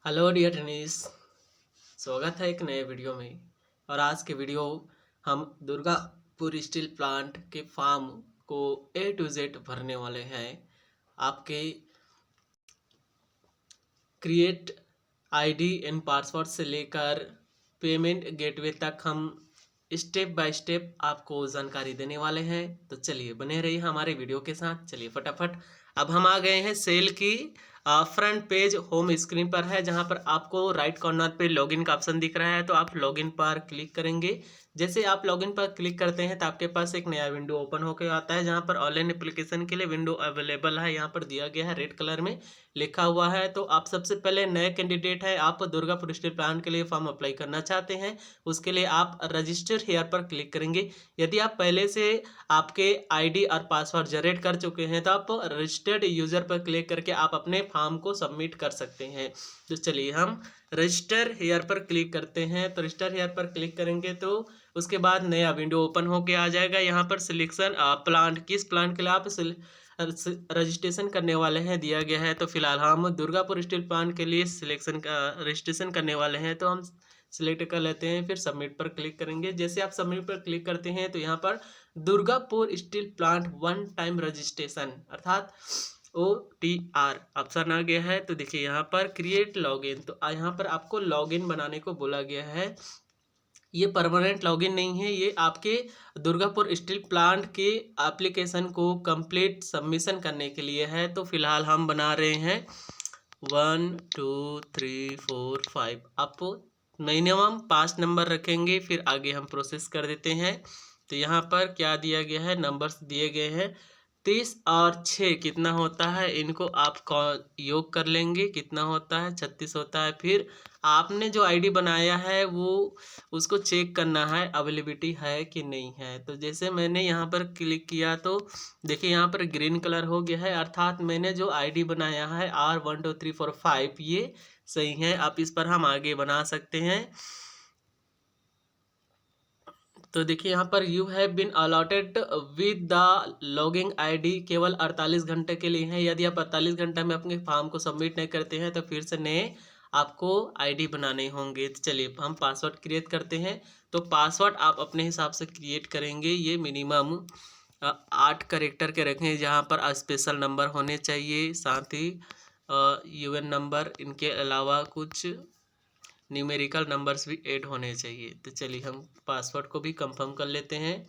Hello dear tennis. स्वागत है एक नए वीडियो में। और आज के वीडियो हम दुर्गापुर स्टील प्लांट के फॉर्म को A to Z भरने वाले हैं। आपके क्रिएट आईडी एंड पासवर्ड से लेकर पेमेंट गेटवे तक हम स्टेप बाय स्टेप आपको जानकारी देने वाले हैं। तो चलिए बने रहिए हमारे वीडियो के साथ। चलिए फटाफट अब हम आ गए हैं सेल की फ्रंट पेज होम स्क्रीन पर है, जहां पर आपको राइट कॉर्नर पे लॉगिन का ऑप्शन दिख रहा है। तो आप लॉगिन पर क्लिक करेंगे। जैसे आप लॉगिन पर क्लिक करते हैं तो आपके पास एक नया विंडो ओपन होकर आता है, जहां पर ऑनलाइन एप्लीकेशन के लिए विंडो अवेलेबल है। यहाँ पर दिया गया है रेड कलर में लिखा हुआ है। तो आप सबसे पहले नए कैंडिडेट है, आप दुर्गापुर स्टील प्लांट के लिए फॉर्म अप्लाई करना चाहते हैं, उसके लिए आप रजिस्टर हेयर पर क्लिक करेंगे। यदि आप पहले से आपके आईडी और पासवर्ड जनरेट कर चुके हैं तो आप रजिस्टर्ड यूजर पर क्लिक करके आप अपने फॉर्म को सबमिट कर सकते हैं। तो चलिए हम रजिस्टर हेयर पर क्लिक करते हैं। तो रजिस्टर हेयर पर क्लिक करेंगे तो उसके बाद नया विंडो ओपन होके आ जाएगा। यहाँ पर सिलेक्शन प्लांट, किस प्लांट के लिए आप रजिस्ट्रेशन करने वाले हैं दिया गया है। तो फिलहाल हम दुर्गापुर स्टील प्लांट के लिए सिलेक्शन का रजिस्ट्रेशन करने वाले हैं, तो हम सिलेक्ट कर लेते हैं, फिर सबमिट पर क्लिक करेंगे। जैसे आप सबमिट पर क्लिक करते हैं तो यहाँ पर Durgapur steel plant one time registration अर्थात OTR ऑप्शन आ गया है। तो देखिए यहाँ पर क्रिएट लॉगिन, तो यहाँ पर आपको लॉगिन बनाने को बोला गया है। ये परमानेंट लॉगिन नहीं है, ये आपके दुर्गापुर स्टील प्लांट के एप्लीकेशन को कंप्लीट सबमिशन करने के लिए है। तो फिलहाल हम बना रहे हैं 1 2 3 4 5। आप मिनिमम 5 नंबर रखेंगे, फिर आगे हम प्रोसेस कर देते हैं। तो यहाँ पर क्या दिया गया है, नंबर्स दिए गए हैं 30 और 6 कितना होता है, इनको आप योग कर लेंगे, कितना होता है 36 होता है। फिर आपने जो आईडी बनाया है वो उसको चेक करना है अवेलेबिलिटी है कि नहीं है। तो जैसे मैंने यहाँ पर क्लिक किया तो देखिए यहाँ पर ग्रीन कलर हो गया है, अर्थात मैंने जो आईडी बनाया है R12345 ये सही है। आप इस पर हम आगे बना सकते हैं। तो देखिए यहाँ पर you have been allotted with the logging ID केवल 48 घंटे के लिए है। यदि आप 48 घंटे में अपने फॉर्म को सबमिट नहीं करते हैं तो फिर से नए आपको आईडी बनाने होंगे। तो चलिए हम पासवर्ड क्रिएट करते हैं। तो पासवर्ड आप अपने हिसाब से क्रिएट करेंगे। ये मिनिमम 8 कैरेक्टर के रखें, जहाँ पर स्पेशल नंबर होने चाहिए, साथ ही UN नंबर, इनके अलावा कुछ न्यूमेरिकल नंबर्स भी ऐड होने चाहिए। तो चलिए हम पासवर्ड को भी कंफर्म कर लेते हैं।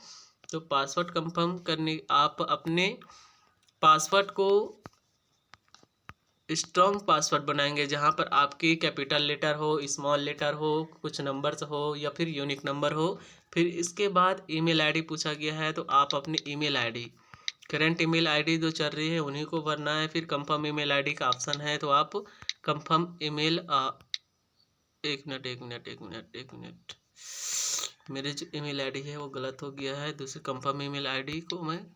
तो पासवर्ड कंफर्म करने आप अपने पासवर्ड को स्ट्रॉन्ग पासवर्ड बनाएंगे, जहां पर आपकी कैपिटल लेटर हो, स्मॉल लेटर हो, कुछ नंबर्स हो या फिर यूनिक नंबर हो। फिर इसके बाद ईमेल आईडी पूछा गया है, तो आप अपनी email ID, current email ID जो चल रही है उन्हीं को भरना है। फिर कंफर्म ईमेल आईडी का ऑप्शन है, तो आप कंफर्म ईमेल एक मिनट, मेरे जो ईमेल आईडी है वो गलत हो गया है। दूसरी कंफर्म ईमेल आईडी को मैं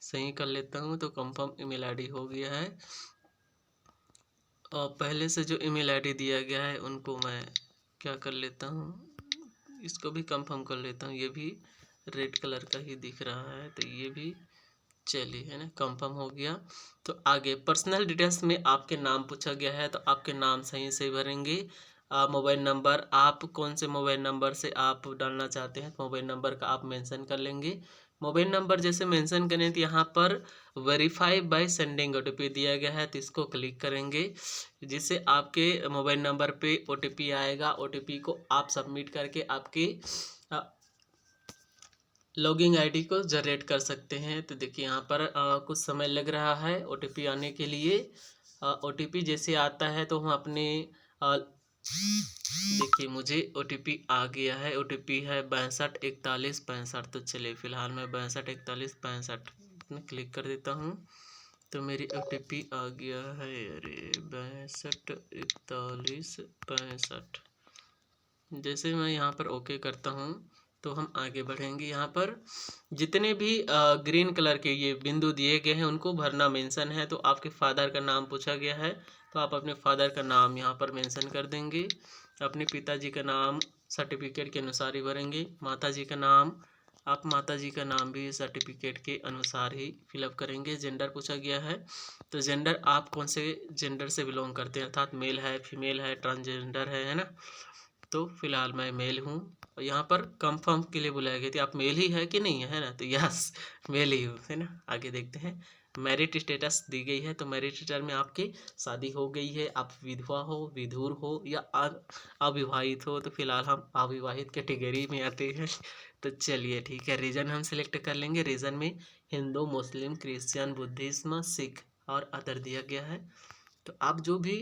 सही कर लेता हूँ। तो कंफर्म ईमेल आईडी हो गया है, और पहले से जो ईमेल आईडी दिया गया है उनको मैं क्या कर लेता हूँ, इसको भी कंफर्म कर लेता हूँ। ये भी रेड कलर का ही दिख रहा है, तो ये भी चलिए है ना, कंफर्म हो गया। तो आगे पर्सनल डिटेल्स में आपके नाम पूछा गया है, तो आपके नाम सही से भरेंगे। मोबाइल नंबर, आप कौन से मोबाइल नंबर से आप डालना चाहते हैं, तो मोबाइल नंबर का आप मेंशन कर लेंगे। मोबाइल नंबर जैसे मेंशन करें तो यहाँ पर वेरीफाई बाय सेंडिंग OTP दिया गया है, तो इसको क्लिक करेंगे, जिससे आपके मोबाइल नंबर पे OTP आएगा। OTP को आप सबमिट करके आपके लॉगिंग आईडी को जनरेट कर सकते हैं। तो देखिए यहाँ पर कुछ समय लग रहा है OTP आने के लिए। OTP जैसे आता है तो हम अपने देखिए मुझे OTP आ गया है। OTP है 624165। तो चलिए फिलहाल मैं 624165 में क्लिक कर देता हूँ। तो मेरी OTP आ गया है, अरे 624165। जैसे मैं यहाँ पर ओके करता हूँ तो हम आगे बढ़ेंगे। यहाँ पर जितने भी ग्रीन कलर के ये बिंदु दिए गए हैं उनको भरना मेंशन है। तो आपके फादर का नाम पूछा गया है, तो आप अपने फादर का नाम यहाँ पर मेंशन कर देंगे। अपने पिताजी का नाम सर्टिफिकेट के अनुसार ही भरेंगे। माताजी का नाम आप माता जी का नाम भी सर्टिफिकेट के अनुसार ही फिलअप करेंगे। जेंडर पूछा गया है, तो जेंडर आप कौन से जेंडर से बिलोंग करते हैं, अर्थात मेल है, फीमेल है, ट्रांसजेंडर है ना। तो फिलहाल मैं मेल हूँ। और यहाँ पर कंफर्म के लिए बुलाया गया था, आप मेल ही है कि नहीं है ना, तो यस मेल ही हूँ, है ना। आगे देखते हैं, मैरिट स्टेटस दी गई है, तो मैरिट स्टेटस में आपकी शादी हो गई है, आप विधवा हो, विधुर हो या अविवाहित हो, तो फिलहाल हम अविवाहित कैटेगरी में आते हैं। तो चलिए ठीक है, रीजन हम सिलेक्ट कर लेंगे। रीजन में हिंदू, मुस्लिम, क्रिश्चियन, बुद्धिज्म, सिख और अदर दिया गया है। तो आप जो भी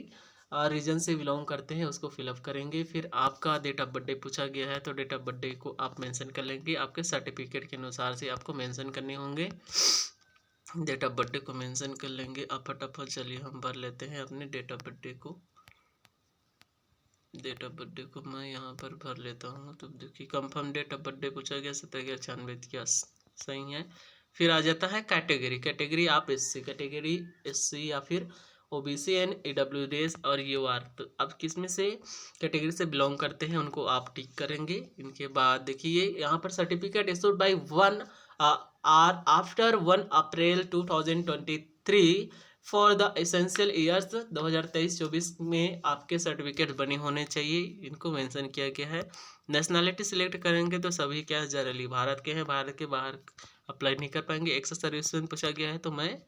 रीजन से बिलोंग करते हैं उसको फिलअप करेंगे। फिर आपका डेट ऑफ बर्थडे पूछा गया है, तो डेट ऑफ बर्थडे को आप मेंशन कर लेंगे, आपके सर्टिफिकेट के अनुसार से आपको मेंशन करने होंगे। डेट ऑफ बर्थडे को मेंशन कर लेंगे। अब फटाफट चलिए हम भर लेते हैं अपने डेट ऑफ बर्थडे को। डेट ऑफ बर्थडे को मैं यहाँ पर भर लेता हूँ। तो देखिए कंफर्म डेट ऑफ बर्थडे पूछा गया 17/96 यस सही है। फिर आ जाता है कैटेगरी। कैटेगरी आप एससी कैटेगरी, एससी या फिर ओबीसी एंड ईडब्ल्यूएस और यूआर, तो अब किस में से कैटेगरी से बिलोंग करते हैं उनको आप टिक करेंगे। इनके बाद देखिए यहाँ पर certificate issued by 1 or after 1 April 2023 for the essential years 2023-24 में आपके सर्टिफिकेट बने होने चाहिए, इनको मेंशन किया गया है। नेशनैलिटी सिलेक्ट करेंगे तो सभी क्या जनरली भारत के हैं, भारत के बाहर अप्लाई नहीं कर पाएंगे। एक्स सर्विस में पूछा गया है, तो मैं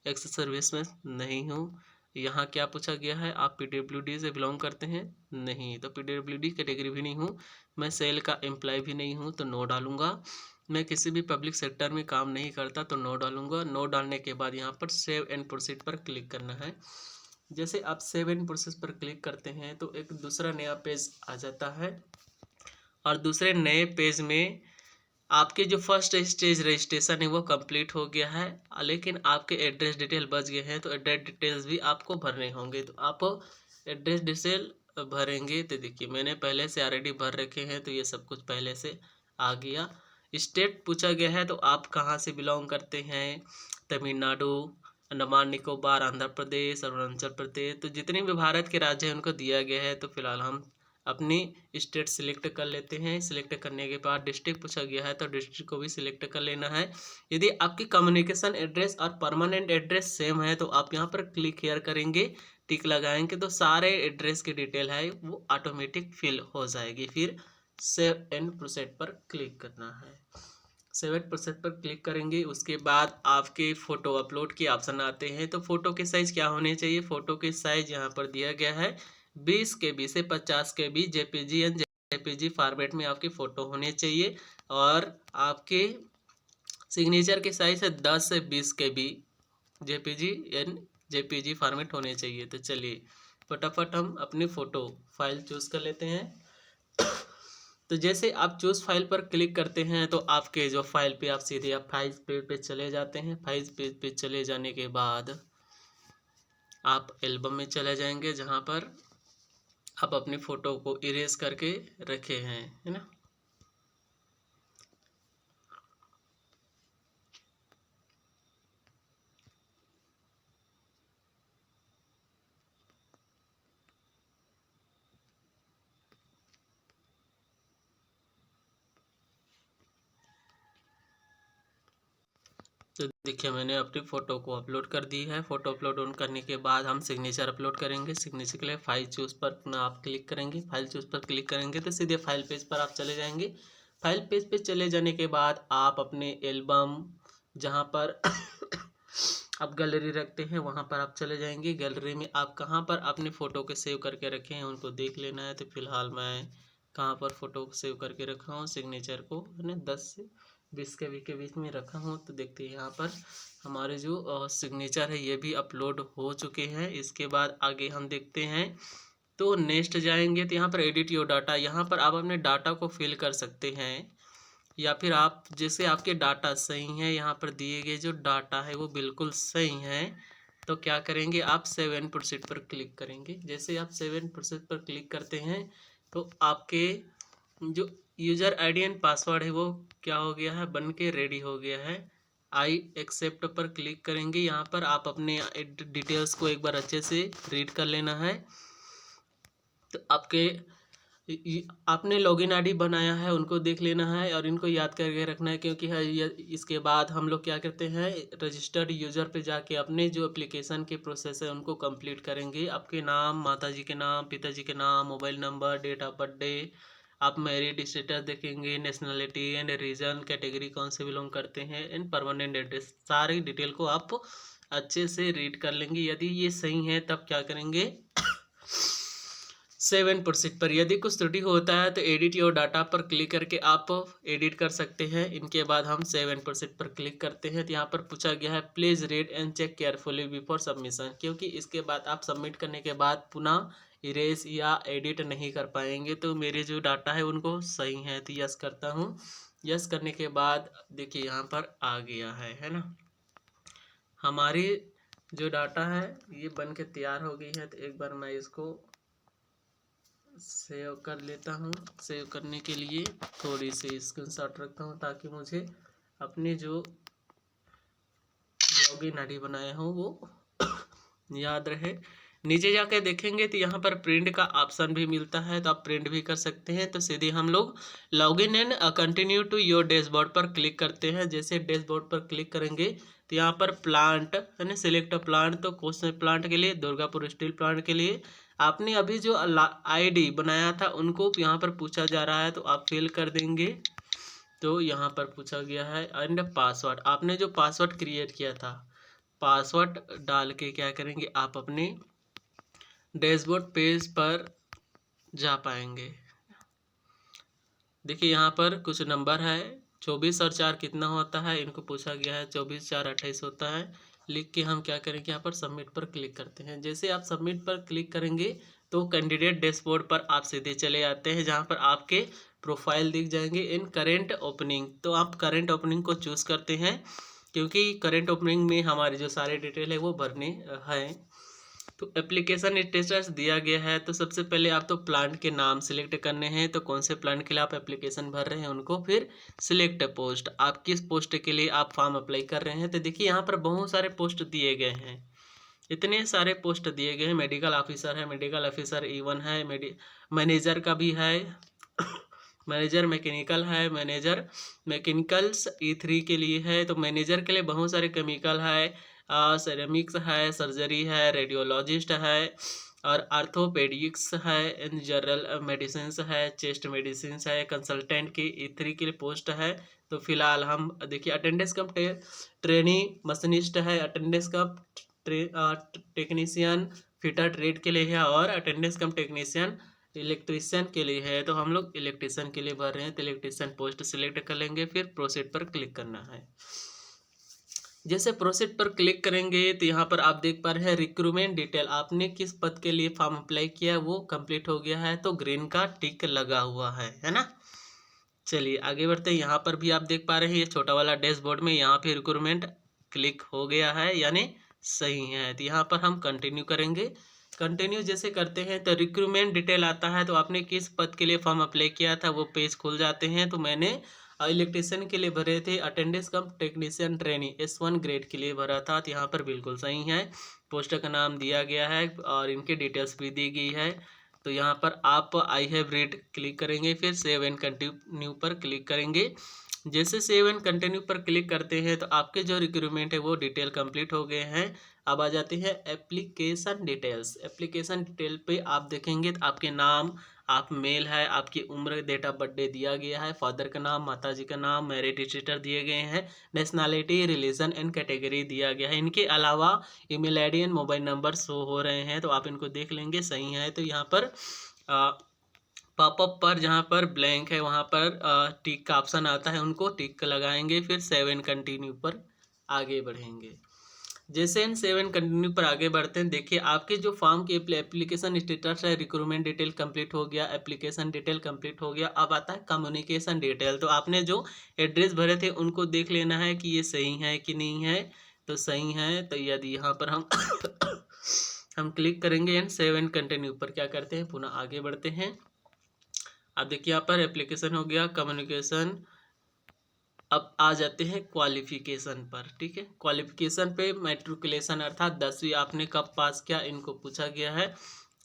एक्स सर्विस में नहीं हूँ। यहाँ क्या पूछा गया है, आप पीडब्ल्यूडी से बिलोंग करते हैं, नहीं, तो पीडब्ल्यूडी कैटेगरी भी नहीं हूँ। मैं सेल का एम्प्लॉय भी नहीं हूँ, तो नो डालूंगा। मैं किसी भी पब्लिक सेक्टर में काम नहीं करता, तो नो डालूंगा। नो डालने के बाद यहाँ पर सेव एंड प्रोसीड पर क्लिक करना है। जैसे आप सेव एंड प्रोसेस पर क्लिक करते हैं तो एक दूसरा नया पेज आ जाता है, और दूसरे नए पेज में आपके जो फर्स्ट स्टेज रजिस्ट्रेशन है वो कंप्लीट हो गया है, लेकिन आपके एड्रेस डिटेल बच गए हैं, तो एड्रेस डिटेल्स भी आपको भरने होंगे। तो आप एड्रेस डिटेल भरेंगे, तो देखिए मैंने पहले से ऑलरेडी भर रखे हैं, तो ये सब कुछ पहले से आ गया। स्टेट पूछा गया है, तो आप कहाँ से बिलोंग करते हैं, तमिलनाडु, अंडमान निकोबार, आंध्र प्रदेश, अरुणाचल प्रदेश, तो जितने भी भारत के राज्य हैं उनको दिया गया है। तो फिलहाल हम अपनी स्टेट सिलेक्ट कर लेते हैं। सिलेक्ट करने के बाद डिस्ट्रिक्ट पूछा गया है, तो डिस्ट्रिक्ट को भी सिलेक्ट कर लेना है। यदि आपकी कम्युनिकेशन एड्रेस और परमानेंट एड्रेस सेम है, तो आप यहाँ पर क्लिक हियर करेंगे, टिक लगाएंगे, तो सारे एड्रेस की डिटेल है वो ऑटोमेटिक फिल हो जाएगी। फिर सेव एंड प्रोसीड पर क्लिक करना है। सेव एंड प्रोसीड पर क्लिक करेंगे, उसके बाद आपके फ़ोटो अपलोड के ऑप्शन आते हैं। तो फ़ोटो के साइज़ क्या होने चाहिए, फ़ोटो के साइज़ यहाँ पर दिया गया है 20 KB से 50 KB JPG and JPG format में आपकी फ़ोटो होनी चाहिए। और आपके सिग्नेचर के साइज़ है 10 से 20 KB JPG and JPG format होने चाहिए। तो चलिए फटाफट हम अपनी फ़ोटो फाइल चूज़ कर लेते हैं। तो जैसे आप चूज़ फाइल पर क्लिक करते हैं, तो आपके जो फाइल पे आप सीधे आप फाइल पेज पे चले जाते हैं। फाइल पेज पे चले जाने के बाद आप एल्बम में चले जाएंगे, जहाँ पर आप अपनी फ़ोटो को इरेज करके रखे हैं, है ना। तो देखिए मैंने अपनी फ़ोटो को अपलोड कर दी है। फ़ोटो अपलोड ऑन करने के बाद हम सिग्नेचर अपलोड करेंगे। सिग्नेचर के लिए फाइल चूज़ पर आप क्लिक करेंगे। फाइल चूज़ पर क्लिक करेंगे तो सीधे फाइल पेज पर आप चले जाएंगे। फाइल पेज पे चले जाने के बाद आप अपने एल्बम, जहाँ पर आप गैलरी रखते हैं, वहाँ पर आप चले जाएंगे। गैलरी में आप कहाँ पर अपने फ़ोटो के सेव करके रखे हैं उनको देख लेना है। तो फिलहाल मैं कहाँ पर फ़ोटो सेव करके रखा हूँ, सिग्नेचर को मैंने 10 से 20 KB के बीच में रखा हूँ। तो देखते हैं यहाँ पर हमारे जो सिग्नेचर है ये भी अपलोड हो चुके हैं। इसके बाद आगे हम देखते हैं, तो नेक्स्ट जाएंगे तो यहाँ पर एडिट योर डाटा, यहाँ पर आप अपने डाटा को फिल कर सकते हैं, या फिर आप जैसे आपके डाटा सही है, यहाँ पर दिए गए जो डाटा है वो बिल्कुल सही है, तो क्या करेंगे आप सेव एंड प्रोसीड पर क्लिक करेंगे। जैसे आप सेव एंड प्रोसीड पर क्लिक करते हैं, तो आपके जो यूज़र आईडी एंड पासवर्ड है वो क्या हो गया है, बन के रेडी हो गया है। आई एक्सेप्ट पर क्लिक करेंगे। यहाँ पर आप अपने डिटेल्स को एक बार अच्छे से रीड कर लेना है। तो आपके आपने लॉगिन आईडी बनाया है उनको देख लेना है और इनको याद करके रखना है, क्योंकि है इसके बाद हम लोग क्या करते हैं, रजिस्टर्ड यूज़र पे जाके अपने जो एप्लीकेशन के प्रोसेस है उनको कंप्लीट करेंगे। आपके नाम, माताजी के नाम, पिताजी के नाम, mobile number, date of birthday, आप मैरिड स्टेटस देखेंगे, नेशनलिटी एंड रीजन, कैटेगरी कौन से बिलोंग करते हैं, एंड परमानेंट एड्रेस, सारी डिटेल को आप अच्छे से रीड कर लेंगे। यदि ये सही है तब क्या करेंगे, 7% पर। यदि कुछ त्रुटि होता है तो एडिट योर डाटा पर क्लिक करके आप एडिट कर सकते हैं। इनके बाद हम 7% पर क्लिक करते हैं तो यहाँ पर पूछा गया है please read and check carefully before submission, क्योंकि इसके बाद आप सबमिट करने के बाद पुनः इरेज या एडिट नहीं कर पाएंगे। तो मेरे जो डाटा है उनको सही है तो यस करता हूँ। यस करने के बाद देखिए यहाँ पर आ गया है ना, हमारी जो डाटा है ये बन के तैयार हो गई है। तो एक बार मैं इसको सेव कर लेता हूँ। सेव करने के लिए थोड़ी सी स्क्रीनशॉट रखता हूँ ताकि मुझे अपनी जो लॉगिन आईडी बनाया हूँ वो याद रहे। नीचे जाकर देखेंगे तो यहाँ पर प्रिंट का ऑप्शन भी मिलता है, तो आप प्रिंट भी कर सकते हैं। तो सीधे हम लोग login and continue to your dashboard पर क्लिक करते हैं। जैसे डैशबोर्ड पर क्लिक करेंगे तो यहाँ पर प्लांट है ना, सिलेक्ट प्लांट, तो कौन से प्लांट के लिए, दुर्गापुर स्टील प्लांट के लिए आपने अभी जो आईडी बनाया था उनको यहाँ पर पूछा जा रहा है, तो आप फिल कर देंगे। तो यहाँ पर पूछा गया है एंड पासवर्ड, आपने जो पासवर्ड क्रिएट किया था पासवर्ड डाल के क्या करेंगे, आप अपने डैशबोर्ड पेज पर जा पाएंगे। देखिए यहाँ पर कुछ नंबर है, 24 और 4 कितना होता है, इनको पूछा गया है। 24 4 28 होता है। लिख के हम क्या करेंगे, यहाँ पर सबमिट पर क्लिक करते हैं। जैसे आप सबमिट पर क्लिक करेंगे तो कैंडिडेट डैशबोर्ड पर आप सीधे चले आते हैं, जहाँ पर आपके प्रोफाइल दिख जाएंगे इन करेंट ओपनिंग। तो आप करेंट ओपनिंग को चूज़ करते हैं, क्योंकि करेंट ओपनिंग में हमारी जो सारे डिटेल है वो भरने हैं। तो एप्लीकेशन स्टेटस दिया गया है, तो सबसे पहले आप तो प्लांट के नाम सिलेक्ट करने हैं, तो कौन से प्लांट के लिए आप एप्लीकेशन भर रहे हैं उनको। फिर सिलेक्ट पोस्ट, आप किस पोस्ट के लिए आप फॉर्म अप्लाई कर रहे हैं। तो देखिए यहाँ पर बहुत सारे पोस्ट दिए गए हैं, इतने सारे पोस्ट दिए गए हैं। मेडिकल ऑफिसर है, मेडिकल ऑफिसर E1 है, मैनेजर का भी है मैनेजर मैकेनिकल है, मैनेजर मैकेनिकल्स E3 के लिए है। तो मैनेजर के लिए बहुत सारे केमिकल है, सेरेमिक्स है, सर्जरी है, रेडियोलॉजिस्ट है, और आर्थोपेडिक्स है, इन जनरल मेडिसिन है, चेस्ट मेडिसिन है, कंसल्टेंट की E3 के लिए पोस्ट है। तो फिलहाल हम देखिए अटेंडेंस कम ट्रेनी मशीनिस्ट है, अटेंडेंस कम टेक्नीशियन फिटर ट्रेड के लिए है, और अटेंडेंस कम टेक्नीशियन इलेक्ट्रीशियन के लिए है। तो हम लोग इलेक्ट्रीशियन के लिए भर रहे हैं, तो इलेक्ट्रीशियन पोस्ट सिलेक्ट कर लेंगे। फिर प्रोसीड पर क्लिक करना है। जैसे प्रोसीड पर क्लिक करेंगे तो यहाँ पर आप देख पा रहे हैं रिक्रूटमेंट डिटेल, आपने किस पद के लिए फॉर्म अप्लाई किया वो कंप्लीट हो गया है, तो ग्रीन का टिक लगा हुआ है ना। चलिए आगे बढ़ते हैं। यहाँ पर भी आप देख पा रहे हैं ये छोटा वाला डैशबोर्ड में यहाँ पे रिक्रूटमेंट क्लिक हो गया है, यानी सही है। तो यहाँ पर हम कंटिन्यू करेंगे। कंटिन्यू जैसे करते हैं तो रिक्रूटमेंट डिटेल आता है, तो आपने किस पद के लिए फॉर्म अप्लाई किया था वो पेज खुल जाते हैं। तो मैंने इलेक्ट्रीशियन के लिए भरे थे, अटेंडेंस कम टेक्नीशियन ट्रेनिंग S1 ग्रेड के लिए भरा था। तो यहाँ पर बिल्कुल सही है, पोस्ट का नाम दिया गया है और इनकी डिटेल्स भी दी गई है। तो यहाँ पर आप आई हैव रीड क्लिक करेंगे, फिर सेव एंड कंटिन्यू पर क्लिक करेंगे। जैसे सेव एंड कंटिन्यू पर क्लिक करते हैं तो आपके जो रिक्रूटमेंट है वो डिटेल कंप्लीट हो गए हैं। अब आ जाते हैं एप्लीकेशन डिटेल्स। एप्लीकेशन डिटेल पे आप देखेंगे तो आपके नाम, आप मेल है, आपकी उम्र, डेट ऑफ बर्थडे दिया गया है, फादर का नाम, माताजी का नाम, मैरिड स्टेटस दिए गए हैं, नेशनलिटी, रिलीजन एंड कैटेगरी दिया गया है। इनके अलावा email ID and mobile number show हो रहे हैं, तो आप इनको देख लेंगे सही है। तो यहाँ पर पॉपअप पर जहाँ पर ब्लैंक है वहाँ पर टिक का ऑप्शन आता है, उनको टिक लगाएंगे। फिर सेव एंड कंटिन्यू पर आगे बढ़ेंगे। जैसे इन सेव एंड कंटिन्यू पर आगे बढ़ते हैं, देखिए आपके जो फॉर्म की एप्लीकेशन स्टेटस है, रिक्रूटमेंट डिटेल कंप्लीट हो गया, एप्लीकेशन डिटेल कंप्लीट हो गया। अब आता है कम्युनिकेशन डिटेल। तो आपने जो एड्रेस भरे थे उनको देख लेना है कि ये सही है कि नहीं है। तो सही है, तो यदि यहाँ पर हम हम क्लिक करेंगे एंड सेव एंड कंटिन्यू पर क्या करते हैं, पुनः आगे बढ़ते हैं। अब देखिए यहाँ पर एप्लीकेशन हो गया, कम्युनिकेशन। अब आ जाते हैं क्वालिफिकेशन पर। ठीक है, क्वालिफिकेशन पे मैट्रिकुलेशन अर्थात 10वीं आपने कब पास किया इनको पूछा गया है।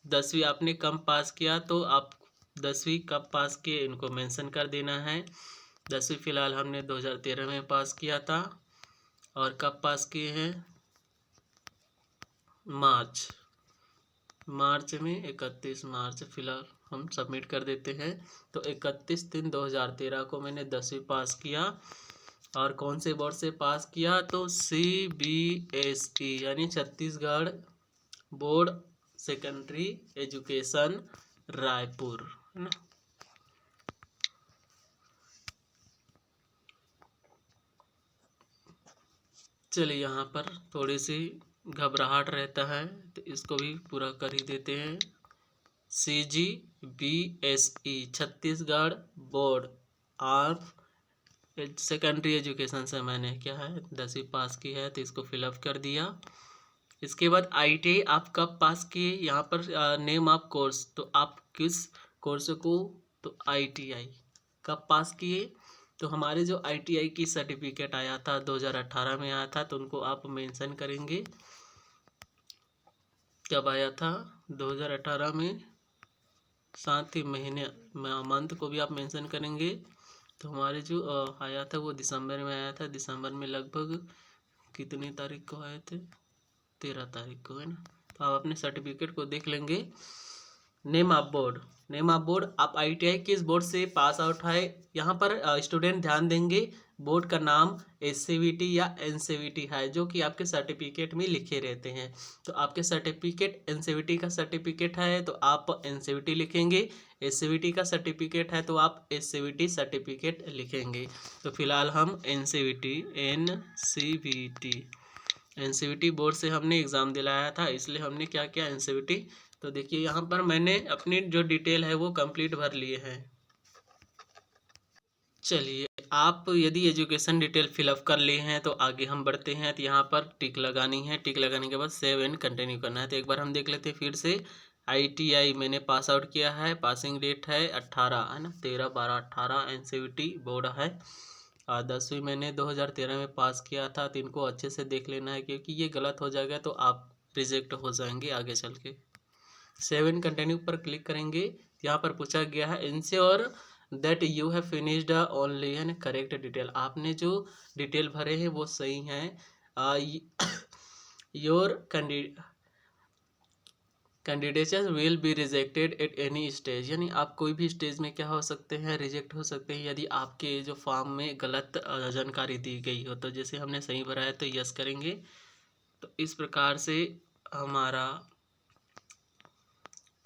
10वीं आपने कब पास किया तो आप 10वीं कब पास किए इनको मेंशन कर देना है। 10वीं फ़िलहाल हमने 2013 में पास किया था, और कब पास किए हैं, मार्च में 31 मार्च फ़िलहाल हम सबमिट कर देते हैं। तो 31/3/2013 को मैंने 10वीं पास किया, और कौन से बोर्ड से पास किया, तो CBSE यानी Chhattisgarh board secondary education Raipur, है ना। चलिए यहाँ पर थोड़ी सी घबराहट रहता है तो इसको भी पूरा कर ही देते हैं। CGBSE Chhattisgarh board of secondary education से मैंने क्या है 10वीं पास की है, तो इसको फिलअप कर दिया। इसके बाद ITI आप कब पास किए, यहाँ पर नेम ऑफ कोर्स, तो आप किस कोर्स को, तो ITI कब पास किए, तो हमारे जो ITI की सर्टिफिकेट आया था 2018 में आया था, तो उनको आप मेंशन करेंगे कब आया था, 2018 में, साथ ही महीने मंथ को भी आप मेंशन करेंगे। तो हमारे जो आया था वो दिसंबर में आया था, दिसंबर में लगभग कितनी तारीख को आए थे, 13 तारीख को, है ना। तो आप अपने सर्टिफिकेट को देख लेंगे। नेम ऑफ बोर्ड, आप ITI किस बोर्ड से पास आउट है, यहाँ पर स्टूडेंट ध्यान देंगे बोर्ड का नाम SCVT या NCVT है, जो कि आपके सर्टिफिकेट में लिखे रहते हैं। तो आपके सर्टिफिकेट NCVT का सर्टिफिकेट है तो आप NCVT लिखेंगे, SCVT का सर्टिफिकेट है तो आप SCVT सर्टिफिकेट लिखेंगे। तो फिलहाल हम NCVT बोर्ड से हमने एग्ज़ाम दिलाया था, इसलिए हमने क्या किया, NCVT। तो देखिए यहाँ पर मैंने अपनी जो डिटेल है वो कंप्लीट भर लिए हैं। चलिए आप यदि एजुकेशन डिटेल फिलअप कर लिए हैं तो आगे हम बढ़ते हैं। तो यहाँ पर टिक लगानी है, टिक लगाने के बाद सेव एंड कंटिन्यू करना है। तो एक बार हम देख लेते हैं फिर से। ITI मैंने पास आउट किया है, पासिंग डेट है 18, है ना, 13/12/18 NCVT बोर्ड है। और 10वीं मैंने 2013 में पास किया था। तो इनको अच्छे से देख लेना है, क्योंकि ये गलत हो जाएगा तो आप रिजेक्ट हो जाएंगे आगे चल के। सेव एंड कंटिन्यू पर क्लिक करेंगे। यहाँ पर पूछा गया है ensure that you have finished only and correct detail, आपने जो डिटेल भरे हैं वो सही हैं। Your candidature will be rejected at any stage, यानी आप कोई भी स्टेज में क्या हो सकते हैं, रिजेक्ट हो सकते हैं यदि आपके जो फॉर्म में गलत जानकारी दी गई हो। तो जैसे हमने सही भरा है तो यस करेंगे। तो इस प्रकार से हमारा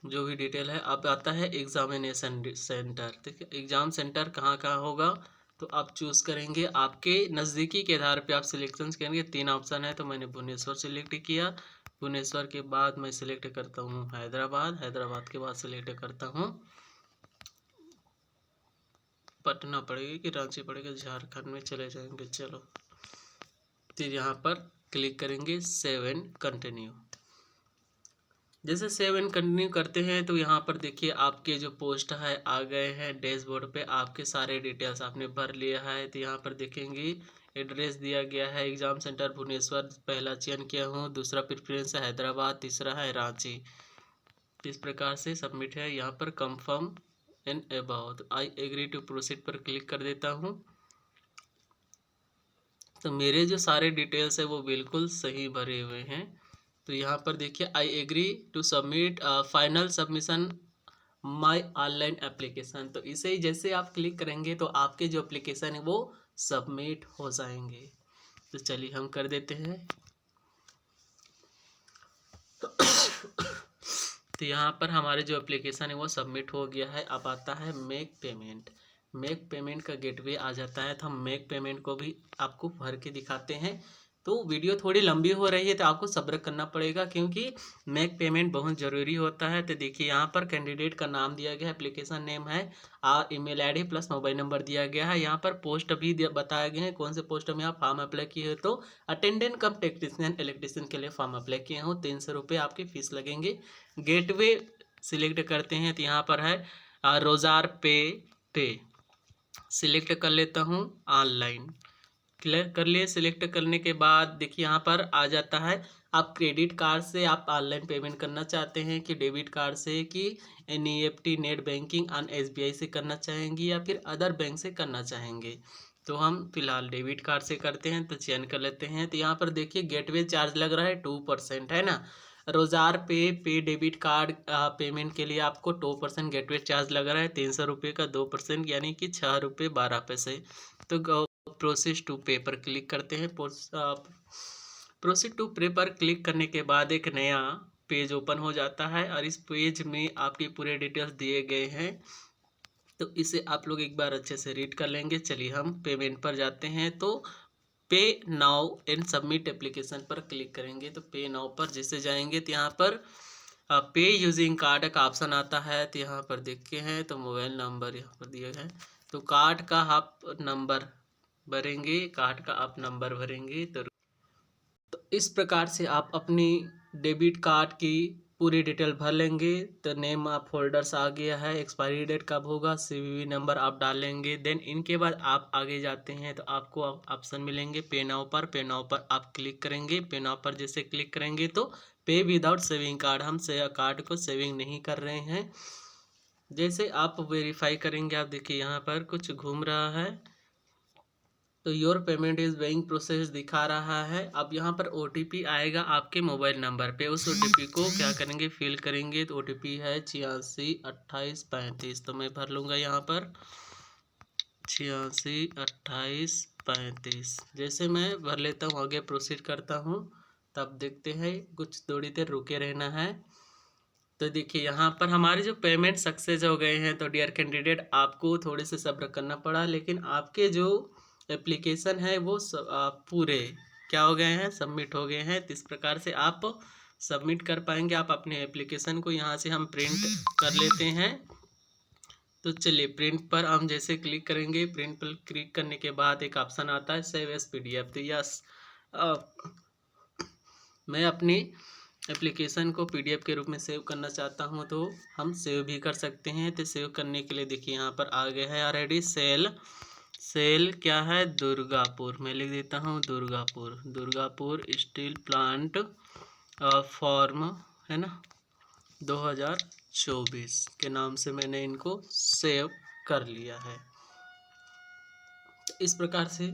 जो भी डिटेल है। अब आता है एग्जामिनेशन सेंटर, ठीक है, एग्ज़ाम सेंटर कहाँ कहाँ होगा, तो आप चूज़ करेंगे आपके नज़दीकी के आधार पे आप सिलेक्शन करेंगे। 3 ऑप्शन है, तो मैंने भुवनेश्वर सिलेक्ट किया। भुवनेश्वर के बाद मैं सिलेक्ट करता हूँ हैदराबाद, हैदराबाद के बाद सिलेक्ट करता हूँ पटना पड़ेगा कि रांची पड़ेगा, झारखंड में चले जाएंगे। चलो फिर यहाँ पर क्लिक करेंगे सेव एंड कंटिन्यू। जैसे सेव एंड कंटिन्यू करते हैं तो यहाँ पर देखिए आपके जो पोस्ट है आ गए हैं डैशबोर्ड पे, आपके सारे डिटेल्स आपने भर लिया है। तो यहाँ पर देखेंगे एड्रेस दिया गया है, एग्ज़ाम सेंटर भुवनेश्वर पहला चयन किया हूँ, दूसरा प्रेफरेंस है हैदराबाद, तीसरा है रांची। इस प्रकार से सबमिट है। यहाँ पर confirm and about I agree to proceed पर क्लिक कर देता हूँ। तो मेरे जो सारे डिटेल्स है वो बिल्कुल सही भरे हुए हैं। तो यहाँ पर देखिए I agree to submit final submission my online application. तो इसे जैसे आप क्लिक करेंगे तो आपके जो एप्लीकेशन है वो सबमिट हो जाएंगे। तो चलिए हम कर देते हैं। तो यहाँ पर हमारे जो एप्लीकेशन है वो सबमिट हो गया है। अब आता है मेक पेमेंट। मेक पेमेंट का गेटवे आ जाता है, तो हम मेक पेमेंट को भी आपको भर के दिखाते हैं। तो वीडियो थोड़ी लंबी हो रही है तो आपको सब्र करना पड़ेगा, क्योंकि मेक पेमेंट बहुत ज़रूरी होता है। तो देखिए यहाँ पर कैंडिडेट का नाम दिया गया है, एप्लीकेशन नेम है, email ID plus mobile number दिया गया है। यहाँ पर पोस्ट भी बताया गया है, कौन से पोस्ट में आप फॉर्म अप्लाई किए हो। तो अटेंडेंट कम टेक्नीशियन इलेक्ट्रीशियन के लिए फॉर्म अप्लाई किए हो, 300 रुपये आपकी फ़ीस लगेंगे। गेटवे सिलेक्ट करते हैं तो यहाँ पर है रोज़ार पे सिलेक्ट कर लेता हूँ ऑनलाइन। क्लियर कर लिए। सिलेक्ट करने के बाद देखिए यहाँ पर आ जाता है, आप क्रेडिट कार्ड से आप ऑनलाइन पेमेंट करना चाहते हैं कि डेबिट कार्ड से, कि NEFT net banking on SBI से करना चाहेंगे या फिर अदर बैंक से करना चाहेंगे। तो हम फिलहाल डेबिट कार्ड से करते हैं, तो चयन कर लेते हैं। तो यहाँ पर देखिए गेटवे चार्ज लग रहा है 2%, है ना। रोज़ार पे डेबिट कार्ड पेमेंट के लिए आपको 2% गेटवे चार्ज लग रहा है। 300 रुपये का 2% यानी कि 6 रुपये 12 पैसे। तो प्रोसेस टू पे पर क्लिक करते हैं। प्रोसीड टू पे पर क्लिक करने के बाद एक नया पेज ओपन हो जाता है और इस पेज में आपके पूरे डिटेल्स दिए गए हैं। तो इसे आप लोग एक बार अच्छे से रीड कर लेंगे। चलिए हम पेमेंट पर जाते हैं, तो पे नाउ एंड सबमिट एप्लीकेशन पर क्लिक करेंगे। तो पे नाउ पर जैसे जाएंगे तो यहाँ पर पे यूजिंग कार्ड का ऑप्शन आता है। तो यहाँ पर देखते हैं तो मोबाइल नंबर यहाँ पर दिया है, तो कार्ड का आप नंबर भरेंगे, कार्ड का आप नंबर भरेंगे। तो इस प्रकार से आप अपनी डेबिट कार्ड की पूरी डिटेल भर लेंगे। तो नेम ऑफ होल्डर्स आ गया है, एक्सपायरी डेट कब होगा, सीवीवी नंबर आप डाल लेंगे। देन इनके बाद आप आगे जाते हैं तो आपको ऑप्शन मिलेंगे पे नाउ पर। पे नाउ पर आप क्लिक करेंगे। पे नाउ पर जैसे क्लिक करेंगे तो पे विदाउट सेविंग कार्ड, हम कार्ड को सेविंग नहीं कर रहे हैं। जैसे आप वेरीफाई करेंगे, आप देखिए यहाँ पर कुछ घूम रहा है, तो your payment is being process दिखा रहा है। अब यहाँ पर ओटीपी आएगा आपके मोबाइल नंबर पे, उस ओटीपी को क्या करेंगे, फिल करेंगे। तो ओटीपी है 862835। तो मैं भर लूँगा यहाँ पर 862835। जैसे मैं भर लेता हूँ, आगे प्रोसीड करता हूँ, तब देखते हैं कुछ थोड़ी देर रुके रहना है। तो देखिए यहाँ पर हमारे जो पेमेंट सक्सेस हो गए हैं। तो डियर कैंडिडेट, आपको थोड़े से सब्र करना पड़ा, लेकिन आपके जो एप्लीकेशन है वो पूरे क्या हो गए हैं, सबमिट हो गए हैं। तो इस प्रकार से आप सबमिट कर पाएंगे। आप अपने एप्लीकेशन को यहाँ से हम प्रिंट कर लेते हैं। तो चलिए प्रिंट पर हम जैसे क्लिक करेंगे, प्रिंट पर क्लिक करने के बाद एक ऑप्शन आता है सेव एज पीडीएफ। तो यस, मैं अपनी एप्लीकेशन को पीडीएफ के रूप में सेव करना चाहता हूं, तो हम सेव भी कर सकते हैं। तो सेव करने के लिए देखिए यहाँ पर आ गया है ऑलरेडी सेल क्या है, दुर्गापुर। मैं लिख देता हूँ दुर्गापुर स्टील प्लांट फॉर्म, है ना, 2024 के नाम से मैंने इनको सेव कर लिया है। इस प्रकार से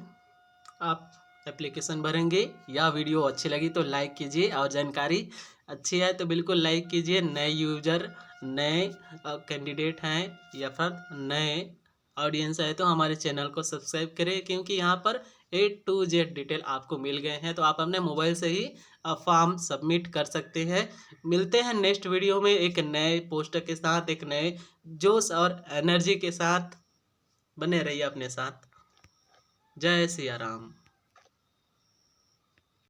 आप एप्लीकेशन भरेंगे। या वीडियो अच्छी लगी तो लाइक कीजिए, और जानकारी अच्छी है तो बिल्कुल लाइक कीजिए। नए यूजर, नए कैंडिडेट हैं या फिर नए ऑडियंस है तो हमारे चैनल को सब्सक्राइब करें, क्योंकि यहाँ पर A to Z डिटेल आपको मिल गए हैं। तो आप अपने मोबाइल से ही फॉर्म सबमिट कर सकते हैं। मिलते हैं नेक्स्ट वीडियो में एक नए पोस्टर के साथ, एक नए जोश और एनर्जी के साथ। बने रहिए अपने साथ। जय सिया राम।